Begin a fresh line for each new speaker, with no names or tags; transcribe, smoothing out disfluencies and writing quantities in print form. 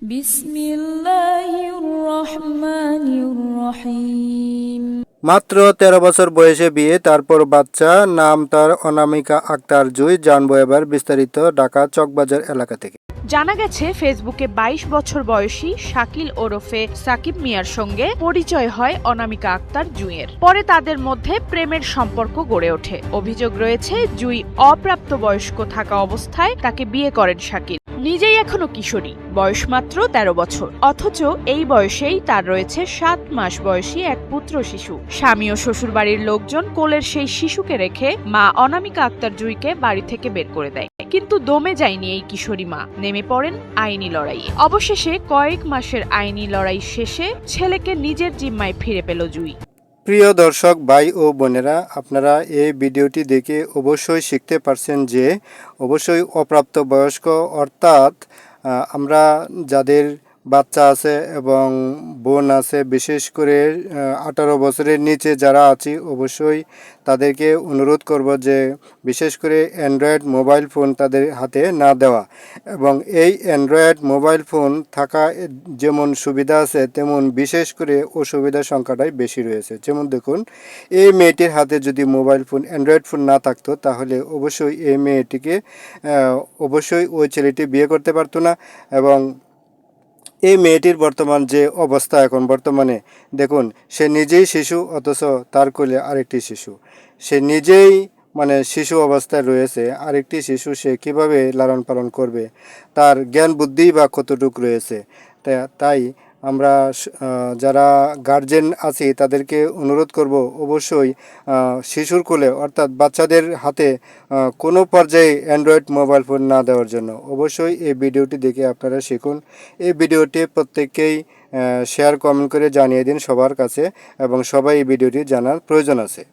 বিসমিল্লাহির রহমানির রহিম।
মাত্র ১৩ বছর বয়সে বিয়ে, তারপর বাচ্চা। নাম তার অনামিকা আক্তার জুই। জানবো এবার বিস্তারিত ঢাকা চকবাজার এলাকা থেকে।
জানা গেছে ফেসবুকে ২২ বছর বয়সী শাকিল ওরফে সাকিব মিয়ার সঙ্গে পরিচয় হয় অনামিকা আক্তার জুঁইয়ের। পরে তাদের মধ্যে প্রেমের সম্পর্ক গড়ে ওঠে। অভিযোগ রয়েছে জুঁই অপ্রাপ্তবয়স্ক থাকা অবস্থায় তাকে বিয়ে করেন শাকিল। নিজেই এখনো কিশোরী, বয়স মাত্র ১৩ বছর, অথচ এই বয়সেই তার রয়েছে ৭ মাস বয়সী এক পুত্র শিশু। স্বামী ও শ্বশুরবাড়ির লোকজন কোলের সেই শিশুকে রেখে মা অনামিকা আক্তার জুঁইকে বাড়ি থেকে বের করে দেয়। কিন্তু দমে যায়নি এই কিশোরী মা, নেমে পড়েন আইনি লড়াইয়ে। অবশেষে কয়েক মাসের আইনি লড়াই শেষে ছেলেকে নিজের জিম্মায় ফিরে পেল জুঁই।
প্রিয় দর্শক ভাই ও বোনেরা, আপনারা এই ভিডিওটি দেখে অবশ্যই শিখতে পারছেন যে অবশ্যই অপ্রাপ্তবয়স্ক অর্থাৎ আমরা যাদের বাচ্চা আছে এবং বোন আছে, বিশেষ করে ১৮ বছরের নিচে যারা আছি, অবশ্যই তাদেরকে অনুরোধ করব যে বিশেষ করে অ্যান্ড্রয়েড মোবাইল ফোন তাদের হাতে না দেওয়া। এবং এই অ্যান্ড্রয়েড মোবাইল ফোন থাকা যেমন সুবিধা আছে, তেমন বিশেষ করে অসুবিধার সংখ্যাটাই বেশি রয়েছে। যেমন দেখুন, এই মেয়েটির হাতে যদি মোবাইল ফোন অ্যান্ড্রয়েড ফোন না থাকতো, তাহলে অবশ্যই এই মেয়েটিকে অবশ্যই ওই ছেলেটি বিয়ে করতে পারতো না। এবং এই মেয়েটির বর্তমান যে অবস্থা, এখন বর্তমানে দেখুন, সে নিজেই শিশু, অথচ তার কোলে আরেকটি শিশু। সে নিজেই শিশু অবস্থায় রয়েছে, আরেকটি শিশু সে কীভাবে লালন পালন করবে, তার জ্ঞান বুদ্ধি বা কতটুকু রয়েছে। তাই আমরা যারা গার্জেন আছি তাদেরকে অনুরোধ করব অবশ্যই শিশুর কোলে অর্থাৎ বাচ্চাদের হাতে কোনো পর্যায়ে অ্যান্ড্রয়েড মোবাইল ফোন না দেওয়ার জন্য। অবশ্যই এই ভিডিওটি দেখে আপনারা শিখুন। এই ভিডিওটি প্রত্যেককেই শেয়ার কমেন্ট করে জানিয়ে দিন সবার কাছে, এবং সবাই এই ভিডিওটি জানার প্রয়োজন আছে।